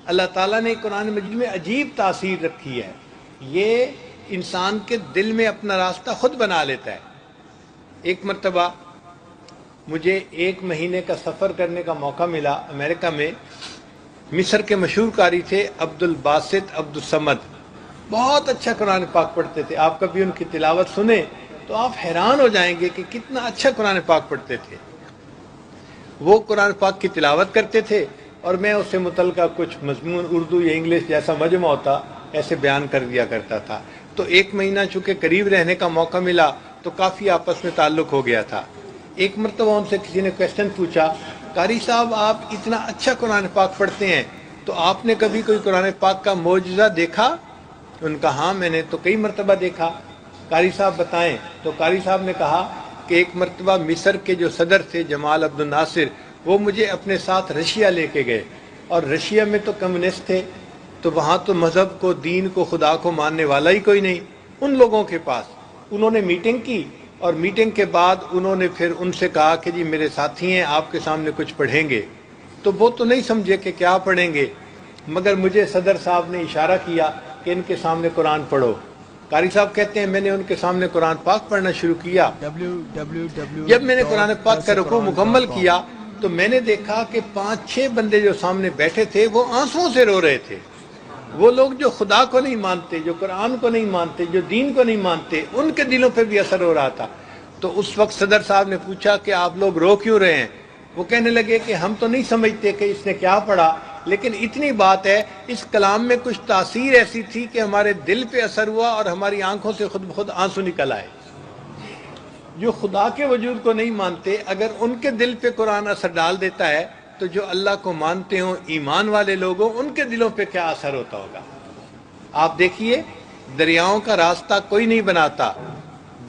اللہ تعالیٰ نے قرآن مجید میں عجیب تاثیر رکھی ہے، یہ انسان کے دل میں اپنا راستہ خود بنا لیتا ہے۔ ایک مرتبہ مجھے 1 مہینے کا سفر کرنے کا موقع ملا امریکہ میں۔ مصر کے مشہور قاری تھے عبد الباسط عبد الصمد، بہت اچھا قرآن پاک پڑھتے تھے۔ آپ کبھی ان کی تلاوت سنیں تو آپ حیران ہو جائیں گے کہ کتنا اچھا قرآن پاک پڑھتے تھے۔ وہ قرآن پاک کی تلاوت کرتے تھے اور میں اس سے متعلقہ کچھ مضمون اردو یا انگلش جیسا مجمع ہوتا ایسے بیان کر دیا کرتا تھا۔ تو 1 مہینہ چونکہ قریب رہنے کا موقع ملا تو کافی آپس میں تعلق ہو گیا تھا۔ ایک مرتبہ ان سے کسی نے کویسچن پوچھا، قاری صاحب آپ اتنا اچھا قرآن پاک پڑھتے ہیں تو آپ نے کبھی کوئی قرآن پاک کا معجزہ دیکھا؟ ان کا ہاں میں نے تو کئی مرتبہ دیکھا۔ قاری صاحب بتائیں؟ تو قاری صاحب نے کہا کہ ایک مرتبہ مصر کے جو صدر تھے جمال عبد الناصر، وہ مجھے اپنے ساتھ رشیا لے کے گئے، اور رشیا میں تو کمیونسٹ تھے، تو وہاں تو مذہب کو، دین کو، خدا کو ماننے والا ہی کوئی نہیں۔ ان لوگوں کے پاس انہوں نے میٹنگ کی، اور میٹنگ کے بعد انہوں نے پھر ان سے کہا کہ جی میرے ساتھی ہیں، آپ کے سامنے کچھ پڑھیں گے۔ تو وہ تو نہیں سمجھے کہ کیا پڑھیں گے، مگر مجھے صدر صاحب نے اشارہ کیا کہ ان کے سامنے قرآن پڑھو۔ قاری صاحب کہتے ہیں میں نے ان کے سامنے قرآن پاک پڑھنا شروع کیا۔ جب میں نے قرآن پاک کا رکوع مکمل کیا تو میں نے دیکھا کہ 5-6 بندے جو سامنے بیٹھے تھے وہ آنسوؤں سے رو رہے تھے۔ وہ لوگ جو خدا کو نہیں مانتے، جو قرآن کو نہیں مانتے، جو دین کو نہیں مانتے، ان کے دلوں پہ بھی اثر ہو رہا تھا۔ تو اس وقت صدر صاحب نے پوچھا کہ آپ لوگ رو کیوں رہے ہیں؟ وہ کہنے لگے کہ ہم تو نہیں سمجھتے کہ اس نے کیا پڑھا، لیکن اتنی بات ہے اس کلام میں کچھ تاثیر ایسی تھی کہ ہمارے دل پہ اثر ہوا اور ہماری آنکھوں سے خود بخود آنسو نکل آئے۔ جو خدا کے وجود کو نہیں مانتے، اگر ان کے دل پہ قرآن اثر ڈال دیتا ہے تو جو اللہ کو مانتے ہوں، ایمان والے لوگ ہوں، ان کے دلوں پہ کیا اثر ہوتا ہوگا۔ آپ دیکھیے دریاؤں کا راستہ کوئی نہیں بناتا،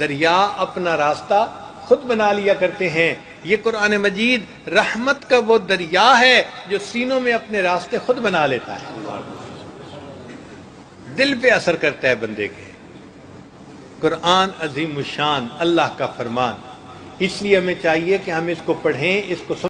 دریا اپنا راستہ خود بنا لیا کرتے ہیں۔ یہ قرآن مجید رحمت کا وہ دریا ہے جو سینوں میں اپنے راستے خود بنا لیتا ہے، دل پہ اثر کرتا ہے بندے کے۔ قرآن عظیم الشان، اللہ کا فرمان، اس لیے ہمیں چاہیے کہ ہم اس کو پڑھیں، اس کو